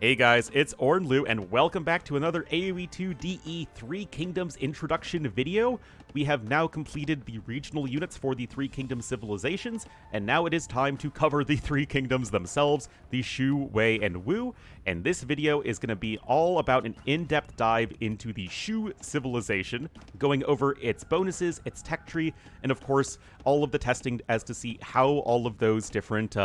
Hey guys, it's Ornlu, and welcome back to another AoE2 DE Three Kingdoms introduction video. We have now completed the regional units for the Three Kingdoms civilizations, and now it is time to cover the Three Kingdoms themselves, the Shu, Wei, and Wu. And this video is going to be all about an in-depth dive into the Shu civilization, going over its bonuses, its tech tree, and of course, all of the testing as to see how all of those different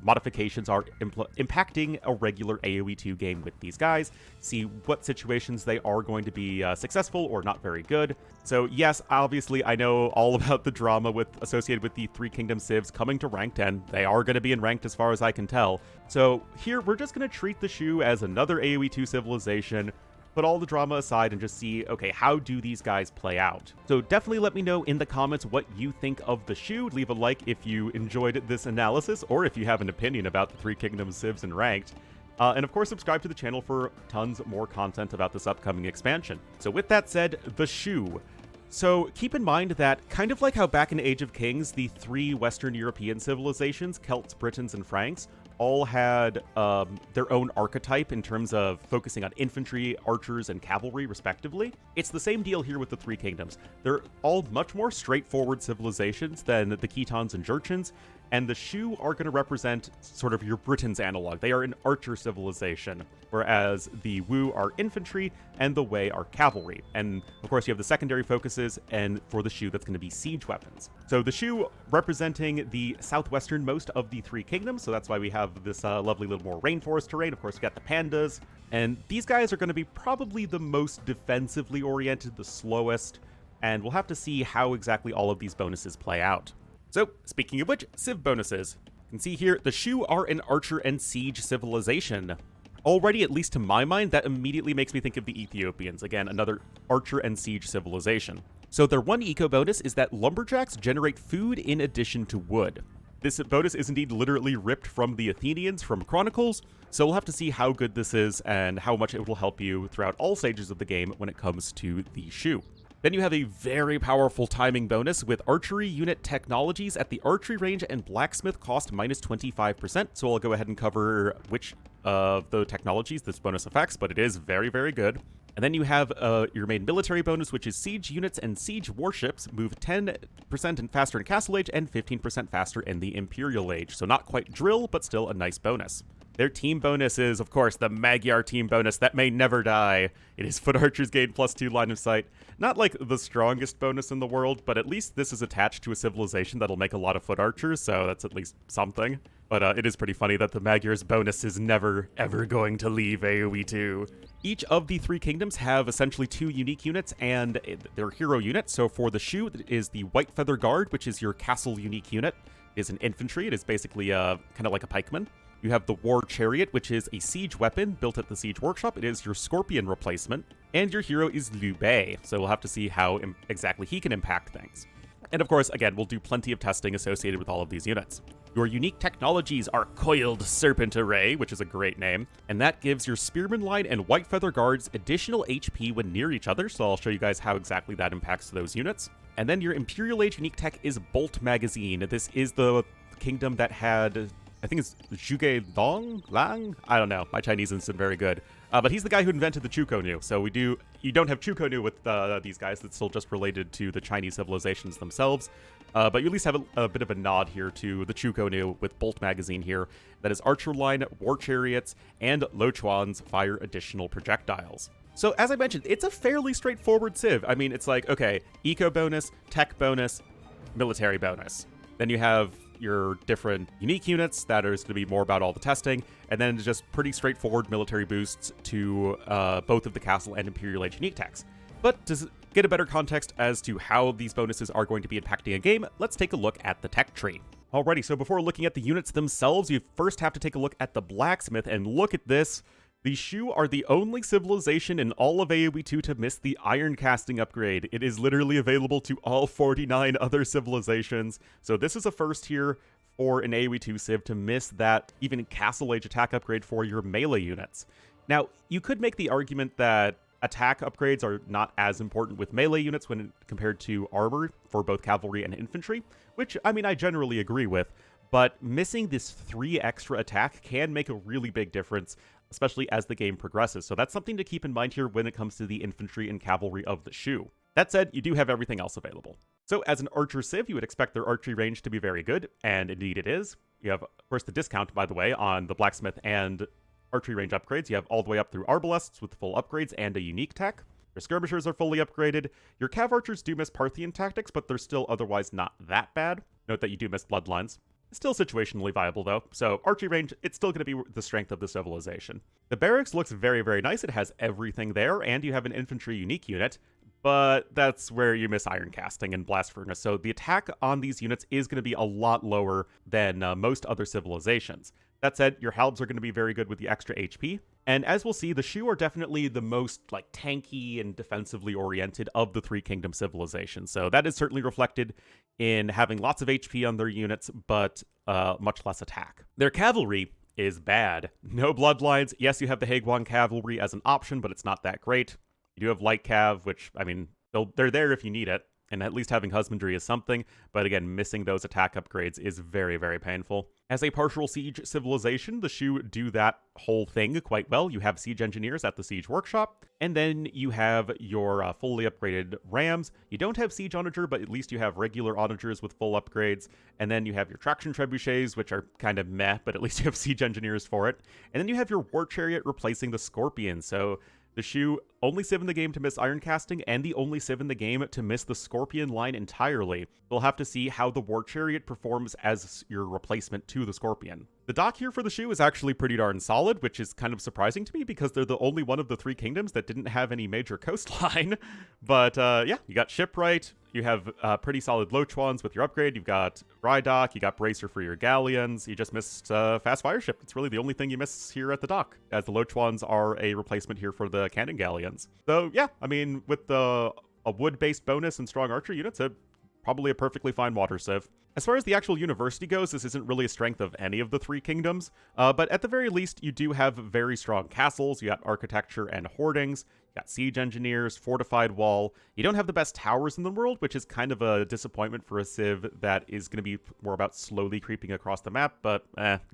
modifications are impacting a regular AoE2 game with these guys, see what situations they are going to be successful or not very good. So yes, obviously I know all about the drama associated with the Three Kingdom civs coming to rank 10. They are going to be in ranked as far as I can tell. So here we're just going to treat the Shu as another AoE2 civilization, put all the drama aside and just see, okay, how do these guys play out? So definitely let me know in the comments what you think of the Shu. Leave a like if you enjoyed this analysis, or if you have an opinion about the Three Kingdoms civs in ranked. And of course, subscribe to the channel for tons more content about this upcoming expansion. So with that said, the Shu. So keep in mind that, kind of like how back in Age of Kings, the three Western European civilizations, Celts, Britons, and Franks, all had their own archetype in terms of focusing on infantry, archers, and cavalry, respectively. It's the same deal here with the Three Kingdoms. They're all much more straightforward civilizations than the Khitans and Jurchens, and the Shu are going to represent sort of your Britons analog. They are an archer civilization, whereas the Wu are infantry and the Wei are cavalry. And of course you have the secondary focuses, and for the Shu that's going to be siege weapons. So the Shu representing the southwesternmost of the Three Kingdoms, so that's why we have this lovely little more rainforest terrain. Of course we got the pandas, and these guys are going to be probably the most defensively oriented, the slowest, and we'll have to see how exactly all of these bonuses play out. So, speaking of which, Civ bonuses. You can see here, the Shu are an archer and siege civilization. Already, at least to my mind, that immediately makes me think of the Ethiopians. Again, another archer and siege civilization. So their one eco bonus is that lumberjacks generate food in addition to wood. This bonus is indeed literally ripped from the Athenians from Chronicles, so we'll have to see how good this is and how much it will help you throughout all stages of the game when it comes to the Shu. Then you have a very powerful timing bonus with archery unit technologies at the archery range and blacksmith cost minus 25%. So I'll go ahead and cover which of the technologies this bonus affects, but it is very, very good. And then you have your main military bonus, which is siege units and siege warships move 10% and faster in Castle Age and 15% faster in the Imperial Age. So not quite drill, but still a nice bonus. Their team bonus is, of course, the Magyar team bonus that may never die. It is foot archers gain +2 line of sight. Not like the strongest bonus in the world, but at least this is attached to a civilization that'll make a lot of foot archers, so that's at least something. But it is pretty funny that the Magyar's bonus is never, ever going to leave AoE2. Each of the Three Kingdoms have essentially two unique units and their hero unit. So for the Shu, it is the White Feather Guard, which is your castle unique unit. It is an infantry. It is basically kind of like a pikeman. You have the War Chariot, which is a siege weapon built at the Siege Workshop. It is your Scorpion replacement. And your hero is Liu Bei, so we'll have to see how exactly he can impact things. And of course, again, we'll do plenty of testing associated with all of these units. Your unique technologies are Coiled Serpent Array, which is a great name, and that gives your Spearman line and White Feather Guards additional HP when near each other, so I'll show you guys how exactly that impacts those units. And then your Imperial Age unique tech is Bolt Magazine. This is the kingdom that had, I think it's Zhuge Lang? I don't know. My Chinese isn't very good. But he's the guy who invented the Chukonu. So you don't have Chukonu with these guys. That's still just related to the Chinese civilizations themselves. But you at least have a bit of a nod here to the Chukonu with Bolt Magazine here. That is Archer Line, War Chariots, and Lo Chuan's fire additional projectiles. So as I mentioned, it's a fairly straightforward civ. I mean, it's like, okay, eco bonus, tech bonus, military bonus. Then you have your different unique units that are going to be more about all the testing, and then just pretty straightforward military boosts to both of the Castle and Imperial Age unique techs. But to get a better context as to how these bonuses are going to be impacting a game, let's take a look at the tech tree. Alrighty, so before looking at the units themselves, you first have to take a look at the blacksmith, and look at this. The Shu are the only civilization in all of AoE2 to miss the iron casting upgrade. It is literally available to all 49 other civilizations. So this is a first here for an AoE2 civ to miss that even Castle Age attack upgrade for your melee units. Now, you could make the argument that attack upgrades are not as important with melee units when compared to armor for both cavalry and infantry, which, I mean, I generally agree with. But missing this 3 extra attack can make a really big difference. especially as the game progresses. So that's something to keep in mind here when it comes to the infantry and cavalry of the Shu. That said, you do have everything else available. So as an archer civ, you would expect their archery range to be very good, and indeed it is. You have, of course, the discount, by the way, on the blacksmith and archery range upgrades. You have all the way up through arbalests with full upgrades and a unique tech. Your skirmishers are fully upgraded. Your cav archers do miss Parthian tactics, but they're still otherwise not that bad. Note that you do miss bloodlines. It's still situationally viable, though, so archery range, it's still going to be the strength of the civilization. The barracks looks very, very nice. It has everything there, and you have an infantry unique unit, but that's where you miss iron casting and blast furnace, so the attack on these units is going to be a lot lower than most other civilizations. That said, your halbs are going to be very good with the extra HP, and as we'll see, the Shu are definitely the most tanky and defensively oriented of the Three Kingdom civilizations, so that is certainly reflected in having lots of HP on their units, but much less attack. Their cavalry is bad. No bloodlines. Yes, you have the Haegwang cavalry as an option, but it's not that great. You do have light cav, which, I mean, they're there if you need it, and at least having husbandry is something, but again, missing those attack upgrades is very, very painful. As a partial siege civilization, the Shu do that whole thing quite well. You have siege engineers at the siege workshop, and then you have your fully upgraded rams. You don't have siege onager, but at least you have regular onagers with full upgrades, and then you have your traction trebuchets, which are kind of meh, but at least you have siege engineers for it. And then you have your war chariot replacing the scorpion, so the Shu, only civ in the game to miss iron casting, and the only civ in the game to miss the Scorpion line entirely. We'll have to see how the War Chariot performs as your replacement to the Scorpion. The dock here for the Shu is actually pretty darn solid, which is kind of surprising to me because they're the only one of the Three Kingdoms that didn't have any major coastline. But yeah, you got shipwright, you have pretty solid Lochuans with your upgrade, you've got dry dock, you got bracer for your galleons, you just missed fast fire ship. It's really the only thing you miss here at the dock, as the Lochuans are a replacement here for the cannon galleons. So yeah, I mean, with a wood-based bonus and strong archer units, probably a perfectly fine water civ. As far as the actual university goes, this isn't really a strength of any of the Three Kingdoms, but at the very least, you do have very strong castles, you got architecture and hoardings, you got siege engineers, fortified wall. You don't have the best towers in the world, which is kind of a disappointment for a civ that is going to be more about slowly creeping across the map, but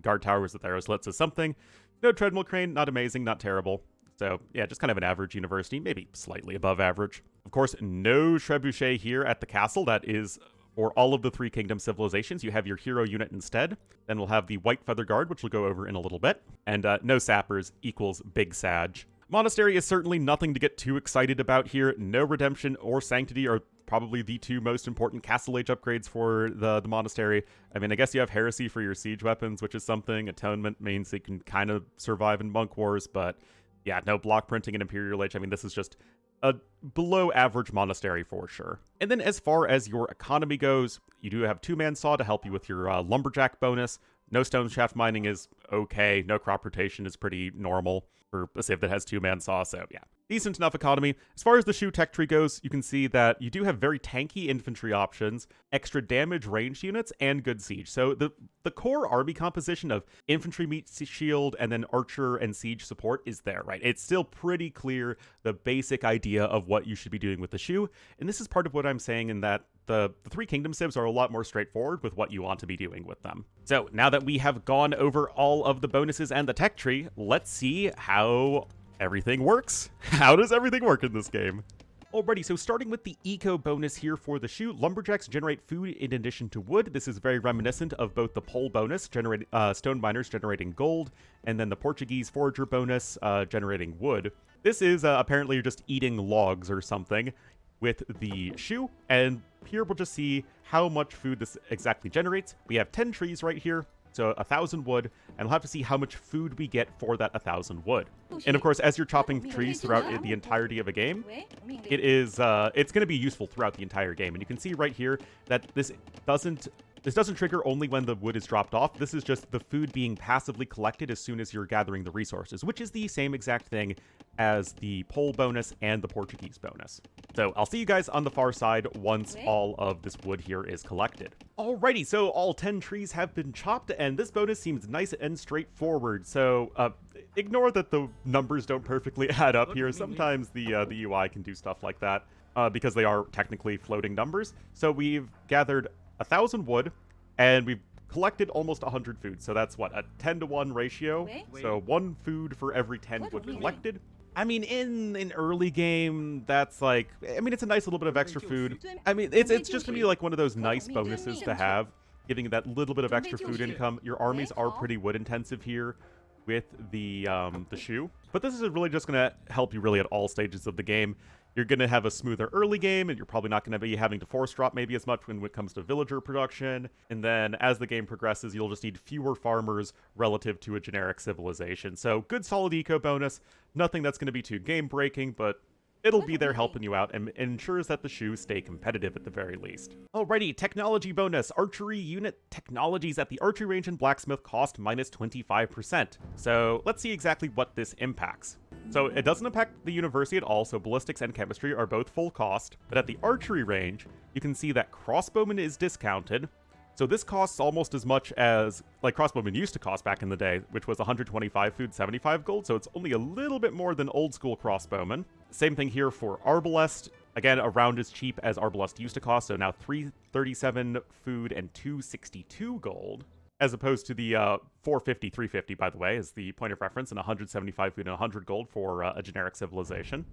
guard towers with arrow slits is something. No treadmill crane, not amazing, not terrible. So yeah, just kind of an average university, maybe slightly above average. Of course, no trebuchet here at the castle. That is for all of the Three Kingdom civilizations. You have your hero unit instead. Then we'll have the White Feather Guard, which we'll go over in a little bit. And no sappers equals Big Sag. Monastery is certainly nothing to get too excited about here. No Redemption or Sanctity are probably the two most important Castle Age upgrades for the monastery. I mean, I guess you have Heresy for your siege weapons, which is something. Atonement means they can kind of survive in monk wars, but yeah, no block printing in Imperial Age. I mean, this is just a below average monastery for sure. And then as far as your economy goes, you do have two-man saw to help you with your lumberjack bonus. No stone shaft mining is okay. No crop rotation is pretty normal for a civ that has two-man saw, so yeah. Decent enough economy. As far as the Shu tech tree goes, you can see that you do have very tanky infantry options, extra damage ranged units, and good siege. So the core army composition of infantry meets shield and then archer and siege support is there, right? It's still pretty clear the basic idea of what you should be doing with the Shu, and this is part of what I'm saying in that the Three Kingdom civs are a lot more straightforward with what you want to be doing with them. So now that we have gone over all of the bonuses and the tech tree, let's see how everything works. How does everything work in this game? Alrighty, so starting with the eco bonus here for the Shu, lumberjacks generate food in addition to wood. This is very reminiscent of both the pole bonus, generating stone miners generating gold, and then the Portuguese forager bonus, generating wood. This is apparently you're just eating logs or something with the Shu, and here we'll just see how much food this exactly generates. We have 10 trees right here, so 1,000 wood, and we'll have to see how much food we get for that 1,000 wood. And of course, as you're chopping trees throughout the entirety of a game, it's going to be useful throughout the entire game. And you can see right here that this doesn't trigger only when the wood is dropped off. This is just the food being passively collected as soon as you're gathering the resources, which is the same exact thing as the pole bonus and the Portuguese bonus. So I'll see you guys on the far side once all of this wood here is collected. Alrighty, so all 10 trees have been chopped, and this bonus seems nice and straightforward. So ignore that the numbers don't perfectly add up here. Sometimes the UI can do stuff like that because they are technically floating numbers. So we've gathered 1,000 wood, and we've collected almost 100 food. So that's what, a 10-to-1 ratio? So 1 food for every 10 wood collected. I mean, in an early game, that's like, I mean, it's a nice little bit of extra food. I mean, it's just gonna be like one of those nice bonuses to have, giving that little bit of extra food income. Your armies are pretty wood intensive here with the shoe, but this is really just gonna help you really at all stages of the game. You're going to have a smoother early game, and you're probably not going to be having to force drop maybe as much when it comes to villager production. And then as the game progresses, you'll just need fewer farmers relative to a generic civilization. So good solid eco bonus, nothing that's going to be too game breaking, but it'll be there helping you out and ensures that the shoes stay competitive at the very least. Alrighty, technology bonus. Archery unit technologies at the archery range and blacksmith cost minus 25%. So let's see exactly what this impacts. So it doesn't impact the university at all, so ballistics and chemistry are both full cost, but at the archery range, you can see that crossbowman is discounted. So this costs almost as much as, like, crossbowman used to cost back in the day, which was 125 food, 75 gold, so it's only a little bit more than old school crossbowman. Same thing here for arbalest. Again, around as cheap as arbalest used to cost, so now 337 food and 262 gold. As opposed to the 450, 350, by the way, is the point of reference, and 175 food and 100 gold for a generic civilization.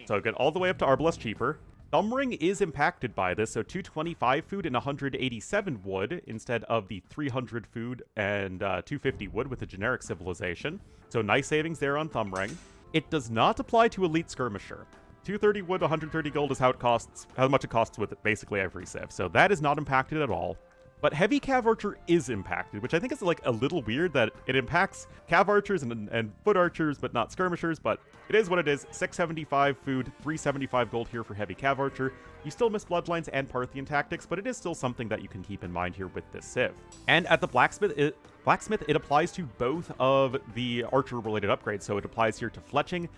So get all the way up to arbalest cheaper. Thumbring is impacted by this, so 225 food and 187 wood instead of the 300 food and 250 wood with a generic civilization. So nice savings there on Thumbring. It does not apply to Elite Skirmisher. 230 wood, 130 gold is how much it costs with basically every civ, so that is not impacted at all. But Heavy Cav Archer is impacted, which I think is like a little weird that it impacts Cav Archers and Foot Archers, but not Skirmishers, but it is what it is. 675 food, 375 gold here for Heavy Cav Archer. You still miss Bloodlines and Parthian Tactics, but it is still something that you can keep in mind here with this civ. And at the Blacksmith, it applies to both of the Archer-related upgrades, so it applies here to Fletching,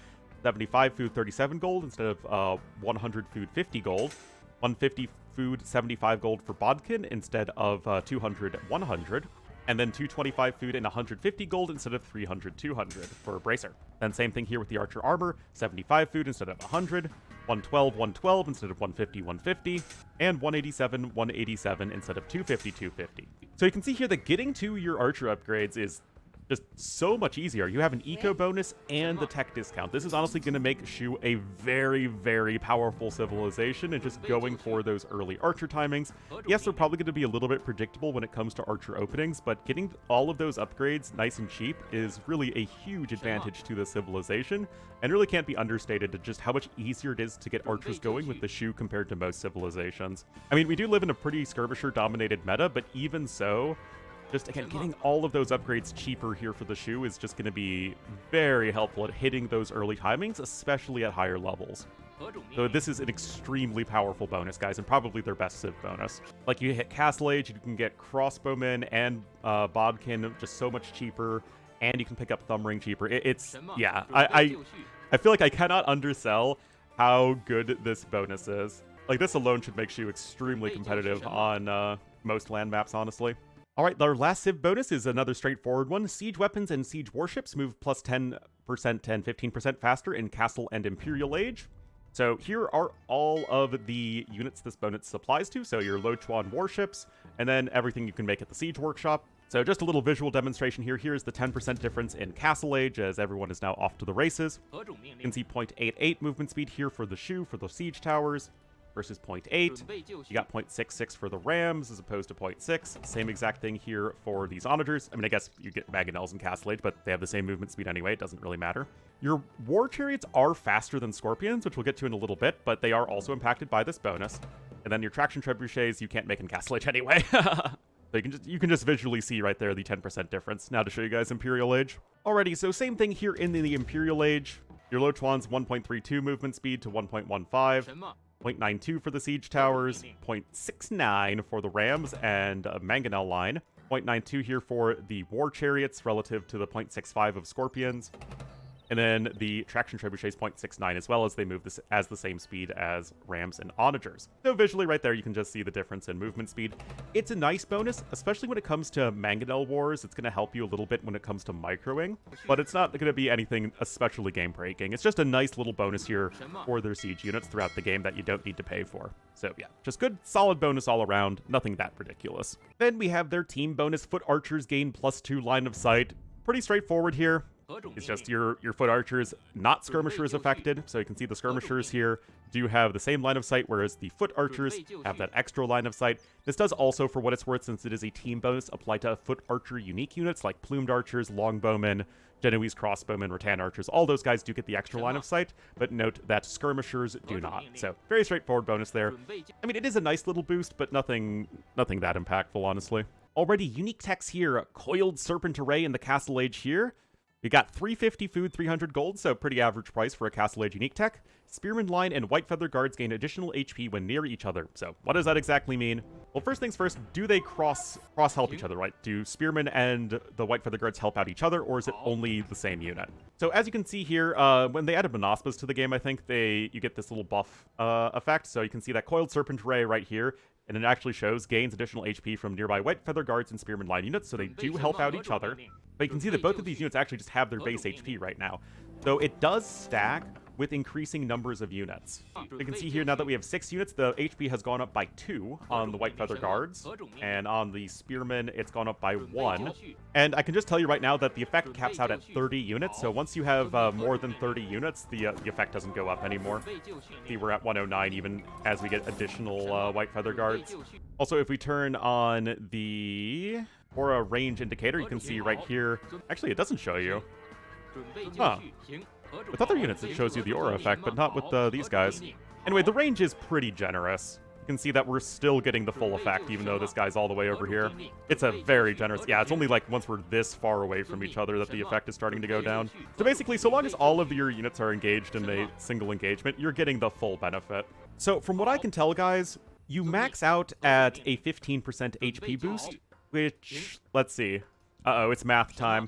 75 food, 37 gold instead of 100 food, 50 gold. 150 food, 75 gold for Bodkin instead of 200, 100. And then 225 food and 150 gold instead of 300, 200 for a Bracer. Then same thing here with the Archer Armor, 75 food instead of 100, 112, 112 instead of 150, 150, and 187, 187 instead of 250, 250. So you can see here that getting to your Archer upgrades is just so much easier. You have an eco bonus and the tech discount. This is honestly going to make Shu a very, very powerful civilization, and just going for those early archer timings. Yes, they're probably going to be a little bit predictable when it comes to archer openings, but getting all of those upgrades nice and cheap is really a huge advantage to the civilization, and really can't be understated to just how much easier it is to get archers going with the Shu compared to most civilizations. I mean, we do live in a pretty skirmisher-dominated meta, but even so, just, again, getting all of those upgrades cheaper here for the Shu is just going to be very helpful at hitting those early timings, especially at higher levels. So this is an extremely powerful bonus, guys, and probably their best civ bonus. Like, you hit Castle Age, you can get Crossbowmen and Bodkin just so much cheaper, and you can pick up Thumbring cheaper. Yeah, I feel like I cannot undersell how good this bonus is. Like, this alone should make Shu extremely competitive on most land maps, honestly. Alright, our last civ bonus is another straightforward one. Siege weapons and siege warships move plus 10% and 15% faster in Castle and Imperial Age. So here are all of the units this bonus applies to. So your Lo Chuan warships, and then everything you can make at the Siege Workshop. So just a little visual demonstration here. Here's the 10% difference in Castle Age, as everyone is now off to the races. You can see 0.88 movement speed here for the Shu, for the Siege Towers, versus 0.8. You got 0.66 for the Rams as opposed to 0.6. Same exact thing here for these Onagers. I mean, I guess you get Mangonels and Castle Age, but they have the same movement speed anyway. It doesn't really matter. Your War Chariots are faster than Scorpions, which we'll get to in a little bit, but they are also impacted by this bonus. And then your Traction Trebuchets, you can't make in Castle Age anyway. So you can just visually see right there the 10% difference. Now to show you guys Imperial Age. Alrighty, so same thing here in the Imperial Age. Your Lo Chuan's 1.32 movement speed to 1.15. 0.92 for the Siege Towers, 0.69 for the Rams and Mangonel line, 0.92 here for the War Chariots relative to the 0.65 of Scorpions, And then the traction trebuchet is 0.69 as well, as they move this as the same speed as rams and onagers. So visually right there, you can just see the difference in movement speed. It's a nice bonus, especially when it comes to mangonel wars. It's going to help you a little bit when it comes to microing, but it's not going to be anything especially game-breaking. It's just a nice little bonus here for their siege units throughout the game that you don't need to pay for. So yeah, just good, solid bonus all around, nothing that ridiculous. Then we have their team bonus. Foot archers gain +2 line of sight. Pretty straightforward here. It's just your foot archers, not skirmishers affected. So you can see the skirmishers here do have the same line of sight, whereas the foot archers have that extra line of sight. This does also, for what it's worth, since it is a team bonus, apply to foot archer unique units like plumed archers, longbowmen, Genoese crossbowmen, rattan archers. All those guys do get the extra line of sight, but note that skirmishers do not. So very straightforward bonus there. I mean, it is a nice little boost, but nothing that impactful, honestly. Already unique techs here, coiled serpent array in the castle age here. We got 350 food, 300 gold, so pretty average price for a Castle Age unique tech. Spearman line and White Feather Guards gain additional HP when near each other. So what does that exactly mean? Well, first things first, do they cross help each other, right? Do Spearmen and the White Feather Guards help out each other, or is it only the same unit? So as you can see here, when they added Monospas to the game, I think you get this little buff effect. So you can see that Coiled Serpent Array right here, and it actually shows gains additional HP from nearby White Feather Guards and Spearman line units, so they do help out each other. But you can see that both of these units actually just have their base HP right now. So it does stack with increasing numbers of units. You can see here, now that we have 6 units, the HP has gone up by 2 on the White Feather Guards, and on the Spearmen, it's gone up by 1. And I can just tell you right now that the effect caps out at 30 units, so once you have more than 30 units, the effect doesn't go up anymore. See, we're at 109 even as we get additional White Feather Guards. Also, if we turn on the Aura range indicator, you can see right here, actually it doesn't show you. Huh. With other units, it shows you the aura effect, but not with these guys. Anyway, the range is pretty generous. You can see that we're still getting the full effect, even though this guy's all the way over here. It's a very generous... Yeah, it's only like once we're this far away from each other that the effect is starting to go down. So basically, so long as all of your units are engaged in a single engagement, you're getting the full benefit. So from what I can tell, guys, you max out at a 15% HP boost, which... Let's see. Uh-oh, it's math time.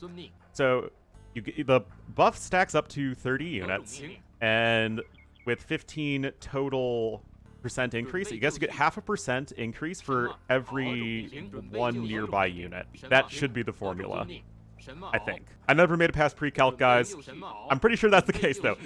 So... the buff stacks up to 30 units, and with 15 total percent increase, I guess you get 0.5% increase for every one nearby unit. That should be the formula, I think. I never made it past pre-calc, guys. I'm pretty sure that's the case, though.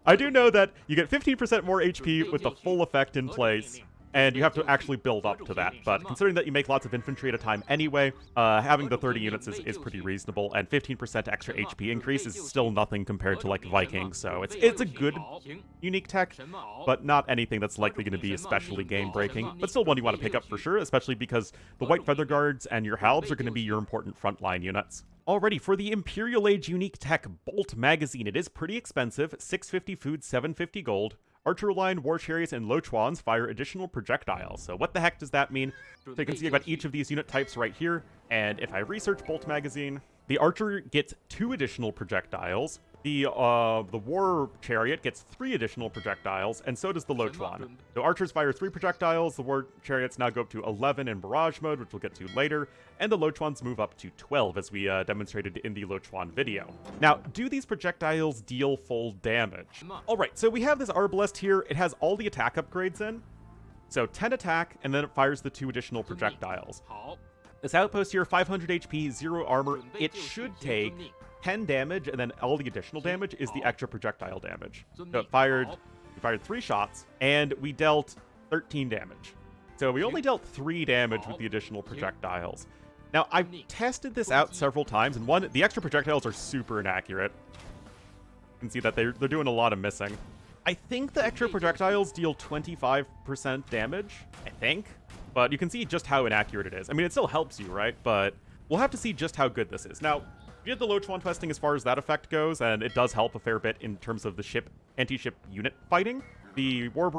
I do know that you get 15% more HP with the full effect in place, and you have to actually build up to that. But considering that you make lots of infantry at a time anyway, having the 30 units is pretty reasonable, and 15% extra HP increase is still nothing compared to, like, Vikings, so it's a good unique tech, but not anything that's likely going to be especially game-breaking, but still one you want to pick up for sure, especially because the White Feather Guards and your Halbs are going to be your important frontline units. Alrighty, for the Imperial Age unique tech Bolt Magazine, it is pretty expensive, 650 food, 750 gold. Archer line, war chariots, and Lochuans fire additional projectiles. So what the heck does that mean? So you can see about each of these unit types right here. And if I research Bolt Magazine, the Archer gets 2 additional projectiles. The war chariot gets 3 additional projectiles, and so does the Lochuan. So archers fire 3 projectiles, the war chariots now go up to 11 in barrage mode, which we'll get to later, and the Lochuans move up to 12, as we demonstrated in the Lochuan video. Now, do these projectiles deal full damage? Alright, so we have this Arbalest here. It has all the attack upgrades in. So 10 attack, and then it fires the 2 additional projectiles. This outpost here, 500 HP, 0 armor. It should take 10 damage, and then all the additional damage is the extra projectile damage. So we fired 3 shots, and we dealt 13 damage. So we only dealt 3 damage with the additional projectiles. Now, I've tested this out several times, and the extra projectiles are super inaccurate. You can see that they're doing a lot of missing. I think the extra projectiles deal 25% damage, I think. But you can see just how inaccurate it is. I mean, it still helps you, right? But we'll have to see just how good this is. Now, we did the Lochuan testing as far as that effect goes, and it does help a fair bit in terms of the anti-ship unit fighting. The War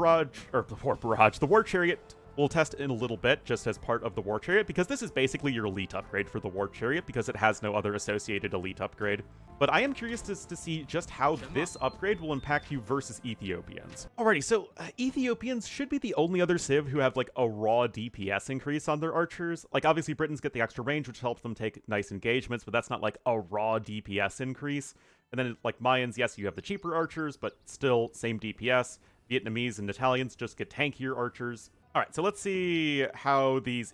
Chariot we'll test in a little bit, just as part of the War Chariot, because this is basically your elite upgrade for the War Chariot, because it has no other associated elite upgrade. But I am curious to see just how this upgrade will impact you versus Ethiopians. Alrighty, so Ethiopians should be the only other civ who have like a raw DPS increase on their archers. Like obviously Britons get the extra range, which helps them take nice engagements, but that's not like a raw DPS increase. And then, like Mayans, yes, you have the cheaper archers, but still same DPS. Vietnamese and Italians just get tankier archers. All right, so let's see how these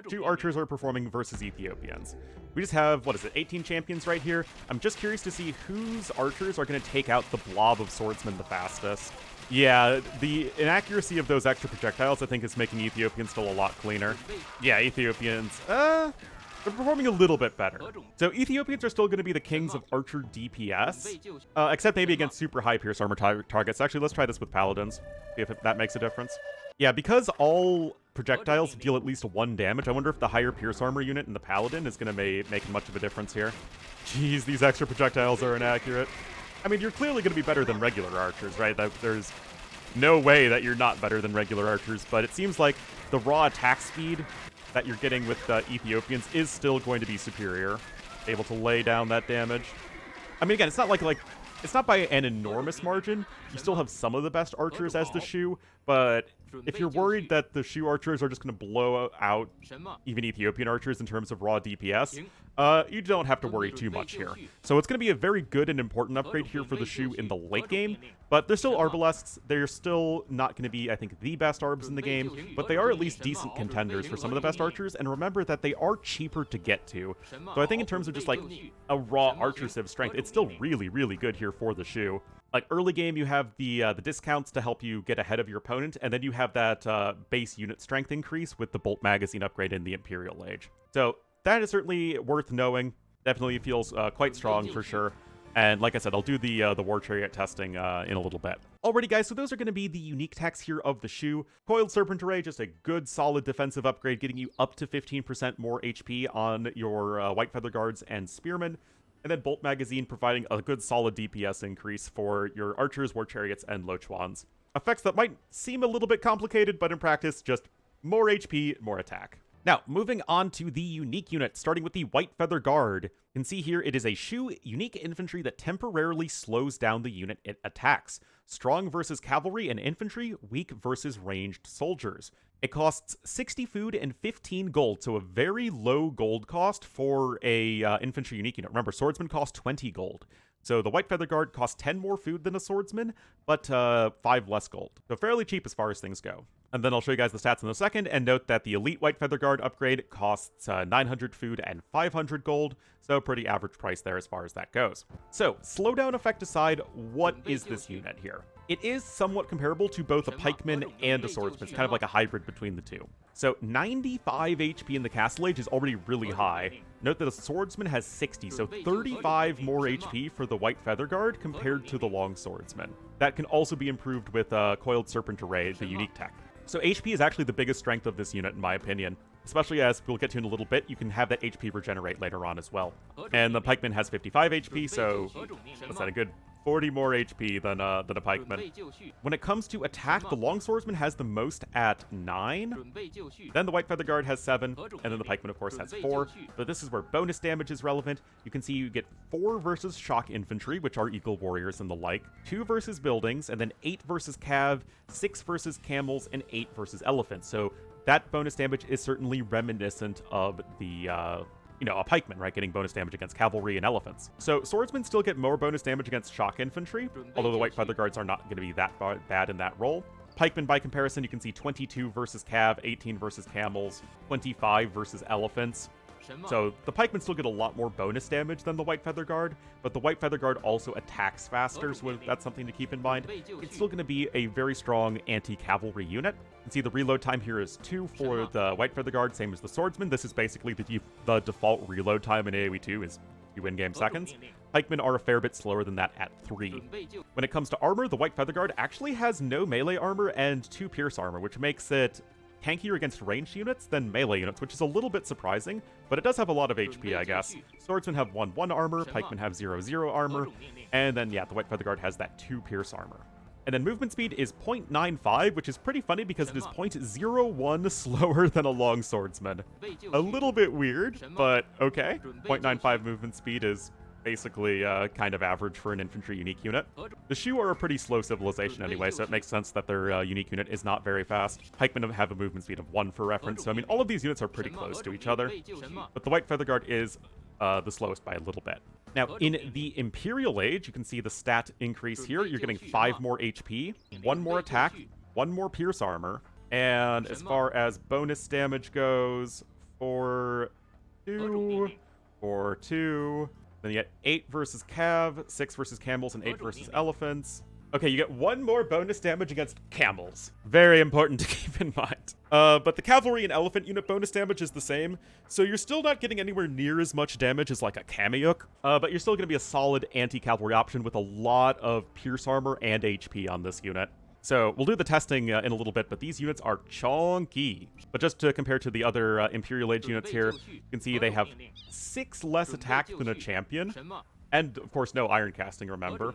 two archers are performing versus Ethiopians. We just have, 18 champions right here. I'm just curious to see whose archers are going to take out the blob of swordsmen the fastest. Yeah, the inaccuracy of those extra projectiles, I think, is making Ethiopians still a lot cleaner. Yeah, Ethiopians, they're performing a little bit better. So Ethiopians are still going to be the kings of archer DPS, except maybe against super high pierce armor targets. Actually, let's try this with paladins, see if that makes a difference. Yeah, because all projectiles deal at least 1 damage, I wonder if the higher pierce armor unit in the paladin is going to make much of a difference here. Jeez, these extra projectiles are inaccurate. I mean, you're clearly going to be better than regular archers, right? There's no way that you're not better than regular archers, but it seems like the raw attack speed that you're getting with Ethiopians is still going to be superior, able to lay down that damage. I mean, again, it's not it's not by an enormous margin. You still have some of the best archers as the Shu, but if you're worried that the Shu archers are just going to blow out even Ethiopian archers in terms of raw DPS, you don't have to worry too much here. So it's going to be a very good and important upgrade here for the Shu in the late game, but they're still Arbalests. They're still not going to be, I think, the best Arbs in the game, but they are at least decent contenders for some of the best archers, and remember that they are cheaper to get to. So I think in terms of just like a raw archer civ strength, it's still really, really good here for the Shu. Like early game, you have the discounts to help you get ahead of your opponent, and then you have that base unit strength increase with the bolt magazine upgrade in the Imperial Age. So that is certainly worth knowing. Definitely feels quite strong for sure. And like I said, I'll do the War Chariot testing in a little bit. Alrighty guys, so those are going to be the unique techs here of the Shu. Coiled Serpent Array, just a good solid defensive upgrade, getting you up to 15% more HP on your White Feather Guards and Spearmen. And then Bolt Magazine providing a good solid DPS increase for your Archers, War Chariots, and Lochuans. Effects that might seem a little bit complicated, but in practice, just more HP, more attack. Now, moving on to the unique unit, starting with the White Feather Guard. You can see here it is a Shu unique infantry that temporarily slows down the unit it attacks. Strong versus cavalry and infantry, weak versus ranged soldiers. It costs 60 food and 15 gold, so a very low gold cost for a infantry unique unit. Remember, swordsmen cost 20 gold. So the White Feather Guard costs 10 more food than a swordsman, but 5 less gold. So fairly cheap as far as things go. And then I'll show you guys the stats in a second, and note that the Elite White Feather Guard upgrade costs 900 food and 500 gold, so pretty average price there as far as that goes. So, slowdown effect aside, what is this unit here? It is somewhat comparable to both a pikeman and a swordsman. It's kind of like a hybrid between the two. So 95 HP in the Castle Age is already really high. Note that a swordsman has 60, so 35 more HP for the White Feather Guard compared to the long swordsman. That can also be improved with Coiled Serpent Array, the unique tech. So HP is actually the biggest strength of this unit in my opinion. Especially as we'll get to in a little bit, you can have that HP regenerate later on as well. And the pikeman has 55 HP, so that's a good 40 more HP than a pikeman. When it comes to attack, the long swordsman has the most at 9. Then the White Feather Guard has 7, and then the pikeman of course has 4. But this is where bonus damage is relevant. You can see you get 4 versus shock infantry, which are eagle warriors and the like, 2 versus buildings, and then 8 versus cav, 6 versus camels, and 8 versus elephants. So that bonus damage is certainly reminiscent of the a pikeman, right, getting bonus damage against cavalry and elephants. So swordsmen still get more bonus damage against shock infantry, although the White Feather Guards are not going to be that bad in that role. Pikemen, by comparison, you can see 22 versus cav, 18 versus camels, 25 versus elephants. So the pikemen still get a lot more bonus damage than the White Feather Guard, but the White Feather Guard also attacks faster, so that's something to keep in mind. It's still going to be a very strong anti-cavalry unit. You can see the reload time here is 2 for the White Feather Guard, same as the swordsman. This is basically the default reload time in AoE2 is you in-game seconds. Pikemen are a fair bit slower than that at 3. When it comes to armor, the White Feather Guard actually has no melee armor and 2 pierce armor, which makes it tankier against ranged units than melee units, which is a little bit surprising, but it does have a lot of HP, I guess. Swordsmen have 1/1 armor, pikemen have 0/0 armor, and then, yeah, the White Feather Guard has that 2 pierce armor. And then movement speed is 0.95, which is pretty funny because it is 0.01 slower than a long swordsman. A little bit weird, but okay. 0.95 movement speed is basically kind of average for an infantry unique unit. The Shu are a pretty slow civilization anyway, so it makes sense that their unique unit is not very fast. Pikemen have a movement speed of 1 for reference, so I mean all of these units are pretty close to each other. But the White Feather Guard is the slowest by a little bit. Now, in the Imperial Age, you can see the stat increase here. You're getting 5 more HP, 1 more attack, 1 more pierce armor, and as far as bonus damage goes, 4, 2, 4, 2. Then you get 8 versus Cav, 6 versus camels, and 8 versus elephants. Okay, you get 1 more bonus damage against camels. Very important to keep in mind. But the cavalry and elephant unit bonus damage is the same, so you're still not getting anywhere near as much damage as like a Kamiyuk, but you're still going to be a solid anti-cavalry option with a lot of pierce armor and HP on this unit. So we'll do the testing in a little bit, but these units are chonky. But just to compare to the other Imperial Age units here, you can see they have 6 less attack than a champion, and of course no iron casting, remember.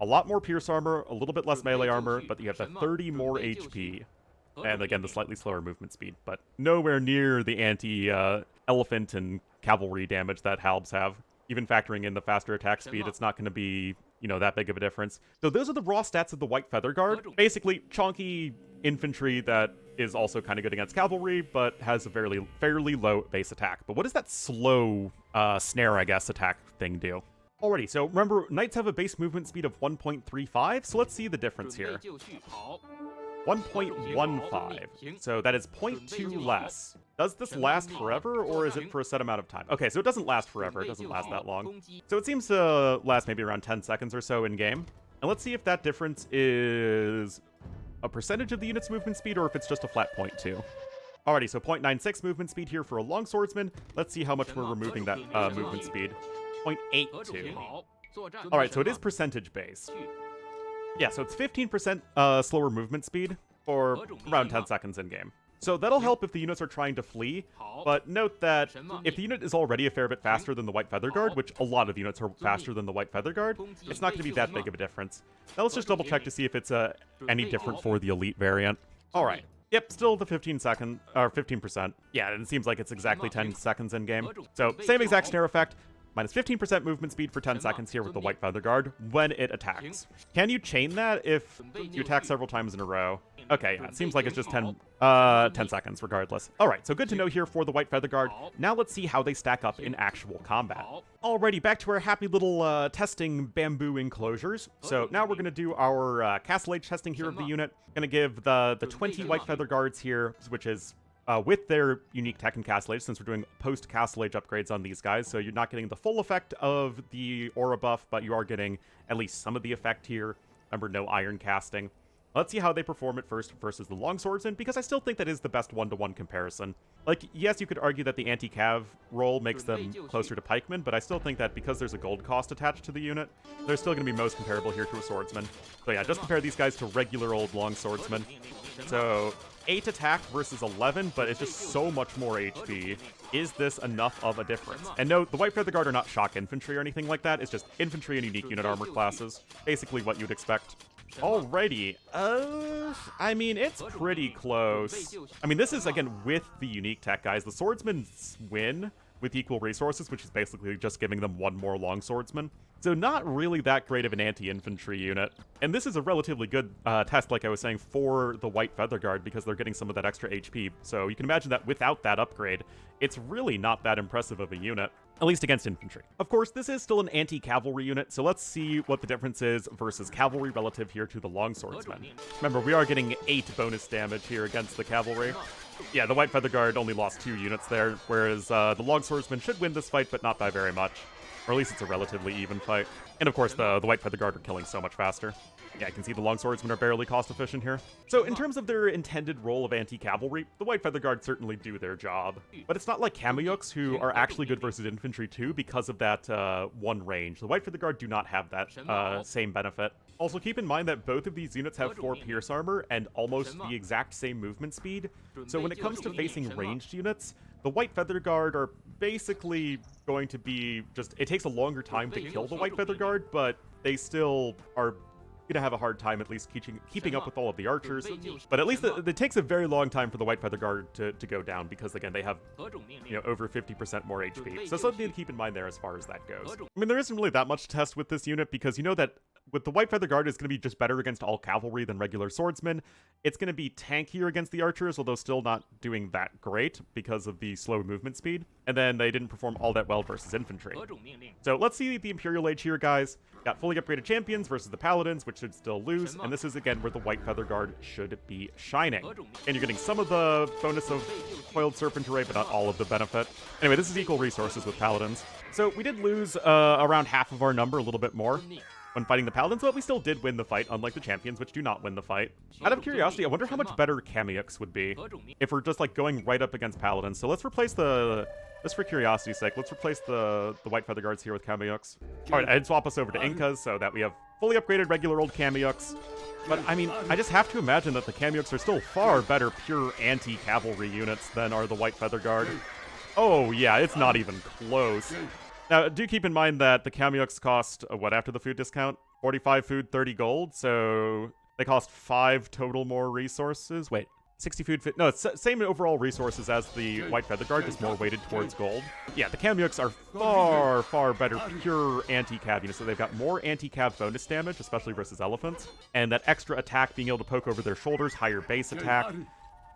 A lot more pierce armor, a little bit less melee armor, but you have the 30 more HP. And again, the slightly slower movement speed, but nowhere near the anti-elephant and cavalry damage that Halbs have. Even factoring in the faster attack speed, it's not going to be, you know, that big of a difference. So those are the raw stats of the White Feather Guard. Basically, chonky infantry that is also kind of good against cavalry, but has a fairly low base attack. But what does that slow snare, I guess, attack thing do? Alrighty, so remember, knights have a base movement speed of 1.35, so let's see the difference here. 1.15, so that is 0.2 less. Does this last forever, or is it for a set amount of time? Okay, so it doesn't last forever, it doesn't last that long. So it seems to last maybe around 10 seconds or so in-game. And let's see if that difference is a percentage of the unit's movement speed, or if it's just a flat 0.2. Alrighty, so 0.96 movement speed here for a longswordsman. Let's see how much we're removing that movement speed. 0.82. Alright, so it is percentage-based. Yeah, so it's 15% slower movement speed for around 10 seconds in-game. So that'll help if the units are trying to flee, but note that if the unit is already a fair bit faster than the White Feather Guard, which a lot of units are faster than the White Feather Guard, it's not going to be that big of a difference. Now let's just double check to see if it's any different for the Elite variant. Alright. Yep, still the 15%. Yeah, and it seems like it's exactly 10 seconds in-game. So, same exact snare effect, minus 15% movement speed for 10 seconds here with the White Feather Guard when it attacks. Can you chain that if you attack several times in a row? Okay, yeah, it seems like it's just 10 seconds regardless. Alright, so good to know here for the White Feather Guard. Now let's see how they stack up in actual combat. Alrighty, back to our happy little testing bamboo enclosures. So now we're going to do our Castle Age testing here of the unit. Going to give the 20 White Feather Guards here, which is with their unique tech and Castle Age, since we're doing post-Castle Age upgrades on these guys, so you're not getting the full effect of the aura buff, but you are getting at least some of the effect here. Remember, no iron casting. Let's see how they perform at first versus the longswordsman, because I still think that is the best one-to-one comparison. Like, yes, you could argue that the anti-cav role makes them closer to pikemen, but I still think that because there's a gold cost attached to the unit, they're still going to be most comparable here to a swordsman. So yeah, just compare these guys to regular old longswordsmen. So 8 attack versus 11, but it's just so much more HP. Is this enough of a difference? And no, the White Feather Guard are not shock infantry or anything like that. It's just infantry and unique unit armor classes. Basically what you'd expect. Alrighty, I mean, it's pretty close. I mean, this is, again, with the unique tech, guys. The swordsmen win with equal resources, which is basically just giving them one more longswordsman. So not really that great of an anti-infantry unit. And this is a relatively good test, like I was saying, for the White Feather Guard, because they're getting some of that extra HP. So you can imagine that without that upgrade, it's really not that impressive of a unit, at least against infantry. Of course, this is still an anti-cavalry unit, so let's see what the difference is versus cavalry relative here to the longswordsmen. Remember, we are getting 8 bonus damage here against the cavalry. Yeah, the White Feather Guard only lost 2 units there, whereas the longswordsmen should win this fight, but not by very much. Or at least it's a relatively even fight. And of course, the White Feather Guard are killing so much faster. Yeah, I can see the longswordsmen are barely cost-efficient here. So in terms of their intended role of anti-cavalry, the White Feather Guard certainly do their job. But it's not like Kamiyuks, who are actually good versus infantry too, because of that one range. The White Feather Guard do not have that same benefit. Also, keep in mind that both of these units have 4 pierce armor and almost the exact same movement speed. So when it comes to facing ranged units, the White Feather Guard are basically going to be just... It takes a longer time to kill the White Feather Guard, but they still are going to have a hard time at least keeping up with all of the archers. But at least it takes a very long time for the White Feather Guard to go down, because again, they have, you know, over 50% more HP. So something to keep in mind there as far as that goes. I mean, there isn't really that much to test with this unit, because you know that with the White Feather Guard, it's going to be just better against all cavalry than regular swordsmen. It's going to be tankier against the archers, although still not doing that great because of the slow movement speed. And then they didn't perform all that well versus infantry. So let's see the Imperial Age here, guys. Got fully upgraded champions versus the paladins, which should still lose. And this is, again, where the White Feather Guard should be shining. And you're getting some of the bonus of Coiled Serpent Array, but not all of the benefit. Anyway, this is equal resources with paladins. So we did lose around half of our number, a little bit more, when fighting the paladins, but we still did win the fight, unlike the champions, which do not win the fight. Out of curiosity, I wonder how much better Kamyux would be if we're just, like, going right up against paladins. So let's replace just for curiosity's sake, let's replace the White Feather Guards here with Kamyux. Alright, I'd swap us over to Incas so that we have fully upgraded regular old Kamyux. But, I mean, I just have to imagine that the Kamyux are still far better pure anti-cavalry units than are the White Feather Guard. Oh, yeah, it's not even close. Now, do keep in mind that the Kamyux cost, what, after the food discount? 45 food, 30 gold, so they cost 5 total more resources. Wait, 60 food, no, it's same overall resources as the White Feather Guard, just more weighted towards gold. Yeah, the Kamyux are far, far better pure anti-cav units, so they've got more anti-cav bonus damage, especially versus elephants, and that extra attack, being able to poke over their shoulders, higher base attack.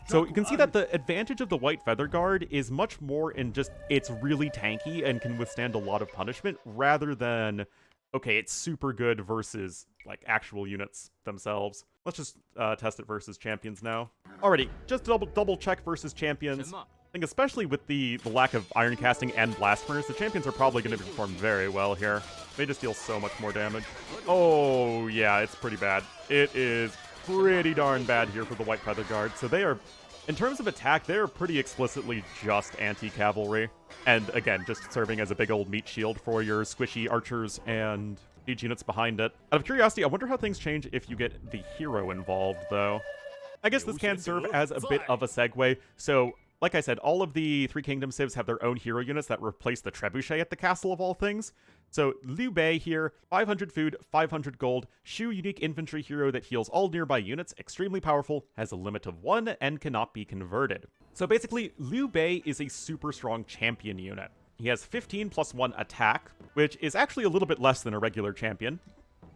So you can see that the advantage of the White Feather Guard is much more in just it's really tanky and can withstand a lot of punishment, rather than, okay, it's super good versus, like, actual units themselves. Let's just test it versus champions now. Alrighty, just double check versus champions. I think especially with the lack of iron casting and blast furnace, the champions are probably going to perform very well here. They just deal so much more damage. Oh, yeah, it's pretty bad. It is pretty darn bad here for the White Feather Guard. So they are, in terms of attack, they're pretty explicitly just anti-cavalry. And again, just serving as a big old meat shield for your squishy archers and siege units behind it. Out of curiosity, I wonder how things change if you get the hero involved, though. I guess this can serve as a bit of a segue. So, like I said, all of the Three Kingdoms civs have their own hero units that replace the trebuchet at the castle of all things. So, Liu Bei here, 500 food, 500 gold, Shu unique infantry hero that heals all nearby units, extremely powerful, has a limit of 1, and cannot be converted. So basically, Liu Bei is a super strong champion unit. He has 15 plus 1 attack, which is actually a little bit less than a regular champion,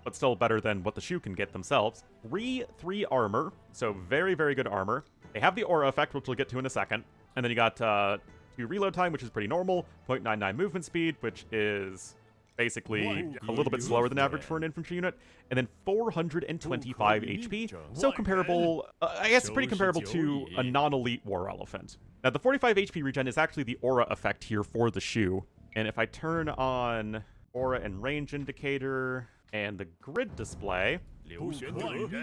but still better than what the Shu can get themselves. 3 armor, so very, very good armor. They have the aura effect, which we'll get to in a second. And then you got 2 reload time, which is pretty normal, 0.99 movement speed, which is basically a little bit slower than average for an infantry unit, and then 425 HP, so comparable, I guess pretty comparable to a non-elite war elephant. Now, the 45 HP regen is actually the aura effect here for the Shu, and if I turn on aura and range indicator and the grid display, you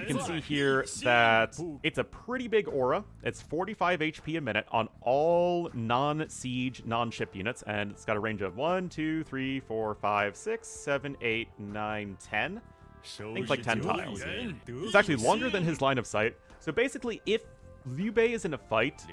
can see here that it's a pretty big aura. It's 45 HP a minute on all non-siege, non-ship units, and it's got a range of 1, 2, 3, 4, 5, 6, 7, 8, 9, 10. I think like 10 tiles. It's actually longer than his line of sight. So basically, if Liu Bei is in a fight,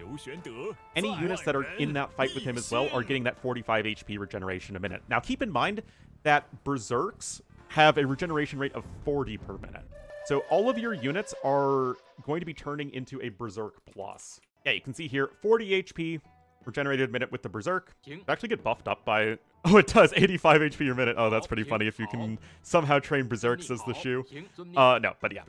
any units that are in that fight with him as well are getting that 45 HP regeneration a minute. Now, keep in mind that Berserks have a regeneration rate of 40 per minute. So all of your units are going to be turning into a Berserk plus. Yeah, you can see here, 40 HP regenerated a minute with the Berserk. It actually get buffed up by... Oh, it does, 85 HP a minute. Oh, that's pretty funny if you can somehow train Berserks as the Shu. No, but yeah.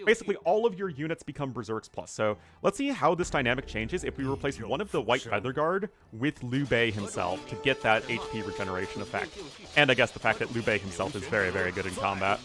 Basically, all of your units become Berserks plus. So let's see how this dynamic changes if we replace one of the White Feather Guard with Liu Bei himself to get that HP regeneration effect. And I guess the fact that Liu Bei himself is very, very good in combat.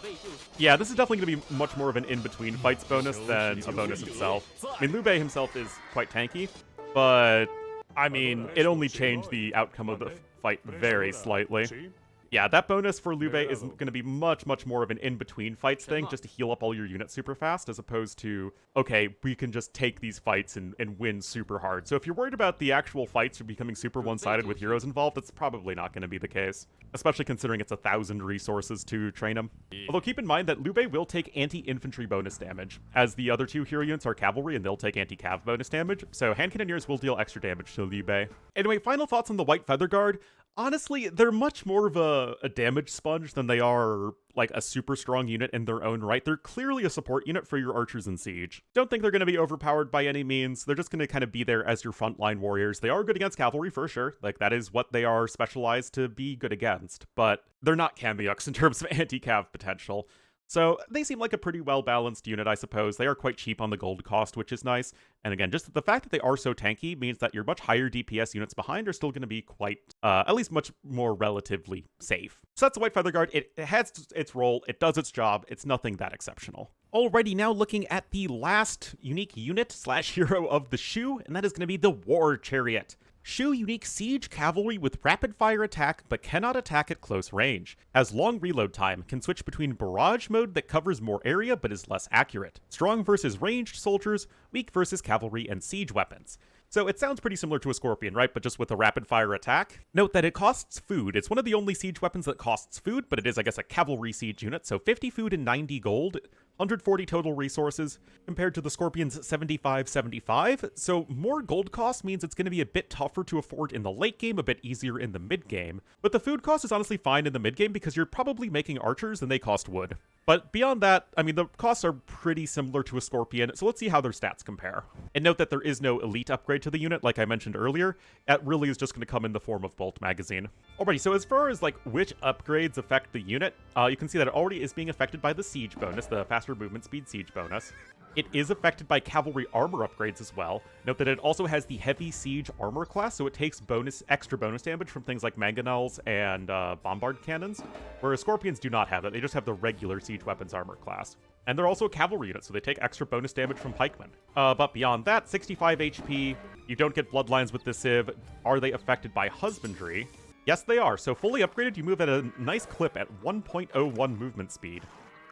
Yeah, this is definitely going to be much more of an in-between fights bonus than a bonus itself. I mean, Liu Bei himself is quite tanky, but... I mean, it only changed the outcome of the fight very slightly. Yeah, that bonus for Liu Bei is going to be much, much more of an in-between fights thing, just to heal up all your units super fast, as opposed to, okay, we can just take these fights and win super hard. So if you're worried about the actual fights becoming super one-sided with heroes involved, that's probably not going to be the case, especially considering it's 1,000 resources to train him. Although keep in mind that Liu Bei will take anti-infantry bonus damage, as the other 2 hero units are cavalry and they'll take anti-cav bonus damage, so hand cannoneers will deal extra damage to Liu Bei. Anyway, final thoughts on the White Feather Guard. Honestly, they're much more of a damage sponge than they are, like, a super strong unit in their own right. They're clearly a support unit for your archers in siege. Don't think they're going to be overpowered by any means. They're just going to kind of be there as your frontline warriors. They are good against cavalry, for sure. Like, that is what they are specialized to be good against. But they're not Kamyux in terms of anti-cav potential. So they seem like a pretty well-balanced unit, I suppose. They are quite cheap on the gold cost, which is nice. And again, just the fact that they are so tanky means that your much higher DPS units behind are still going to be quite, at least much more relatively safe. So that's the White Feather Guard. It has its role, it does its job, it's nothing that exceptional. Alrighty, now looking at the last unique unit / hero of the Shu, and that is going to be the War Chariot. Shu unique siege cavalry with rapid fire attack but cannot attack at close range. Has long reload time, can switch between barrage mode that covers more area but is less accurate. Strong versus ranged soldiers, weak versus cavalry and siege weapons. So it sounds pretty similar to a Scorpion, right? But just with a rapid fire attack. Note that it costs food. It's one of the only siege weapons that costs food, but it is, I guess, a cavalry siege unit. So 50 food and 90 gold. 140 total resources compared to the Scorpion's 75. So more gold cost means it's going to be a bit tougher to afford in the late game, a bit easier in the mid game. But the food cost is honestly fine in the mid game because you're probably making archers and they cost wood. But beyond that, I mean, the costs are pretty similar to a Scorpion, so let's see how their stats compare. And note that there is no elite upgrade to the unit, like I mentioned earlier. It really is just going to come in the form of Bolt Magazine. Alrighty, so as far as like which upgrades affect the unit, you can see that it already is being affected by the siege bonus, the faster movement speed siege bonus. It is affected by cavalry armor upgrades as well. Note that it also has the heavy siege armor class, so it takes extra bonus damage from things like mangonels and bombard cannons, whereas Scorpions do not have that. They just have the regular siege weapons armor class. And they're also a cavalry unit, so they take extra bonus damage from pikemen. But beyond that, 65 HP, you don't get bloodlines with this Civ. Are they affected by husbandry? Yes, they are. So fully upgraded, you move at a nice clip at 1.01 movement speed.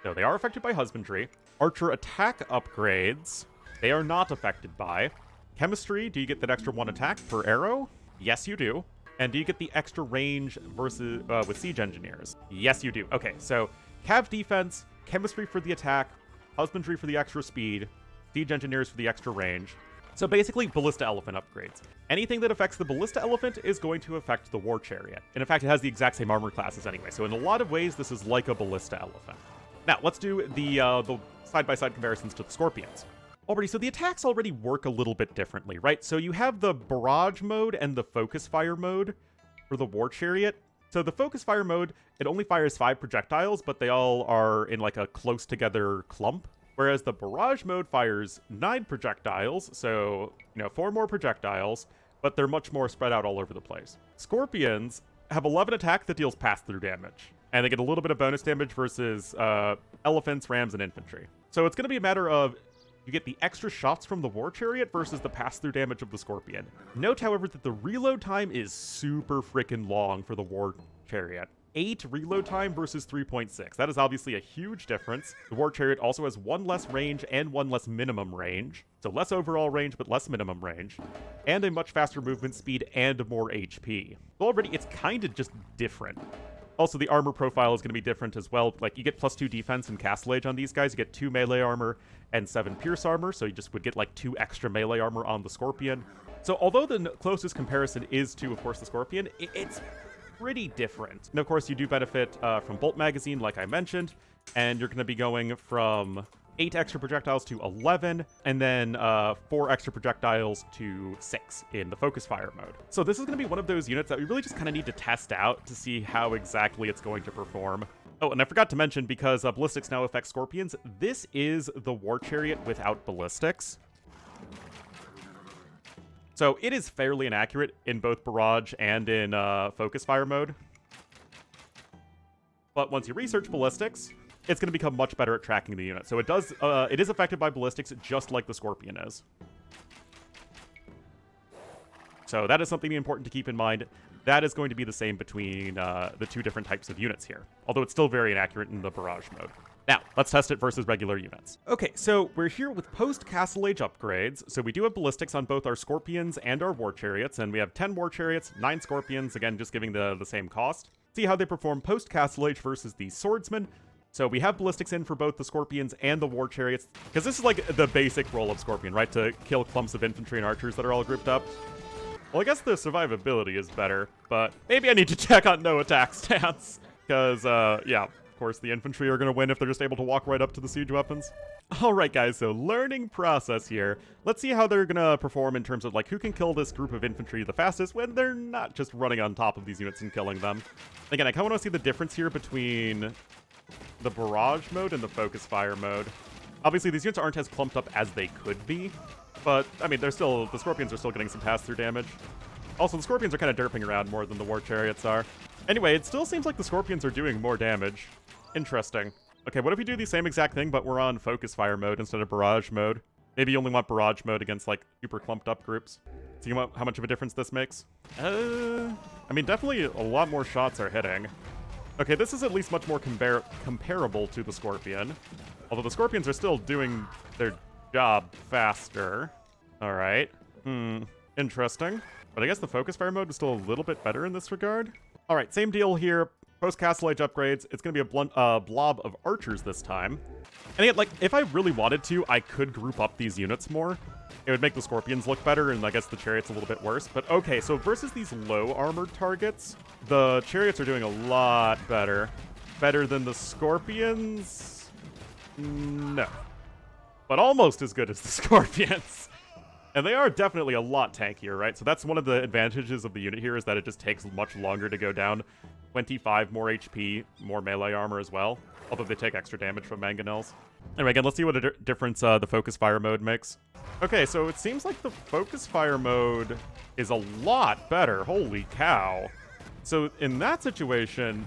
So they are affected by husbandry. Archer attack upgrades, they are not affected by. Chemistry, do you get that extra 1 attack per arrow? Yes, you do. And do you get the extra range versus with siege engineers? Yes, you do. Okay, so cav defense, chemistry for the attack, husbandry for the extra speed, siege engineers for the extra range. So basically, Ballista Elephant upgrades. Anything that affects the Ballista Elephant is going to affect the War Chariot. And in fact, it has the exact same armor classes anyway, so in a lot of ways, this is like a Ballista Elephant. Now, let's do the side-by-side comparisons to the Scorpions. Alrighty, so the attacks already work a little bit differently, right? So you have the Barrage mode and the Focus Fire mode for the War Chariot. So the Focus Fire mode, it only fires 5 projectiles, but they all are in like a close-together clump. Whereas the Barrage mode fires 9 projectiles, so, 4 more projectiles, but they're much more spread out all over the place. Scorpions have 11 attack that deals pass-through damage. And they get a little bit of bonus damage versus elephants, rams, and infantry. So it's going to be a matter of you get the extra shots from the War Chariot versus the pass-through damage of the Scorpion. Note, however, that the reload time is super freaking long for the War Chariot. 8 reload time versus 3.6. That is obviously a huge difference. The War Chariot also has 1 less range and 1 less minimum range. So less overall range, but less minimum range. And a much faster movement speed and more HP. So already, it's kind of just different. Also, the armor profile is going to be different as well. Like, you get +2 defense and Castle Age on these guys. You get 2 melee armor and 7 pierce armor, so you just would get, like, 2 extra melee armor on the Scorpion. So, although the closest comparison is to, of course, the Scorpion, it's pretty different. And, of course, you do benefit from Bolt Magazine, like I mentioned, and you're going to be going from 8 extra projectiles to 11, and then 4 extra projectiles to 6 in the Focus Fire mode. So this is going to be one of those units that we really just kind of need to test out to see how exactly it's going to perform. Oh, and I forgot to mention, because Ballistics now affects Scorpions, this is the War Chariot without Ballistics. So it is fairly inaccurate in both Barrage and in Focus Fire mode. But once you research Ballistics, it's going to become much better at tracking the unit. So it is affected by ballistics just like the Scorpion is. So that is something important to keep in mind. That is going to be the same between the 2 different types of units here, although it's still very inaccurate in the Barrage mode. Now, let's test it versus regular units. Okay, so we're here with post-Castle Age upgrades. So we do have ballistics on both our Scorpions and our War Chariots, and we have 10 War Chariots, 9 Scorpions, again, just giving the same cost. See how they perform post-Castle Age versus the Swordsman. So we have ballistics in for both the Scorpions and the War Chariots, because this is like the basic role of Scorpion, right? To kill clumps of infantry and archers that are all grouped up. Well, I guess the survivability is better, but maybe I need to check on no attack stance, because, yeah, of course the infantry are going to win if they're just able to walk right up to the siege weapons. Alright guys, so learning process here. Let's see how they're going to perform in terms of, like, who can kill this group of infantry the fastest when they're not just running on top of these units and killing them. Again, I kind of want to see the difference here between the barrage mode and the focus fire mode. Obviously, these units aren't as clumped up as they could be, but, I mean, the Scorpions are still getting some pass-through damage. Also, the Scorpions are kind of derping around more than the War Chariots are. Anyway, it still seems like the Scorpions are doing more damage. Interesting. Okay, what if we do the same exact thing, but we're on focus fire mode instead of barrage mode? Maybe you only want barrage mode against, like, super clumped up groups. See how much of a difference this makes? I mean, definitely a lot more shots are hitting. Okay, this is at least much more comparable to the Scorpion. Although the Scorpions are still doing their job faster. Alright. Interesting. But I guess the focus fire mode is still a little bit better in this regard. Alright, same deal here. Post-Castle Age upgrades. It's going to be a blob of archers this time. And yet, like, if I really wanted to, I could group up these units more. It would make the Scorpions look better, and I guess the Chariots a little bit worse. But okay, so versus these low armored targets, the Chariots are doing a lot better. Better than the Scorpions? No. But almost as good as the Scorpions. And they are definitely a lot tankier, right? So that's one of the advantages of the unit here, is that it just takes much longer to go down. 25 more HP, more melee armor as well. Although they take extra damage from mangonels. Anyway, again, let's see what a difference the focus fire mode makes. Okay, so it seems like the focus fire mode is a lot better. Holy cow. So in that situation,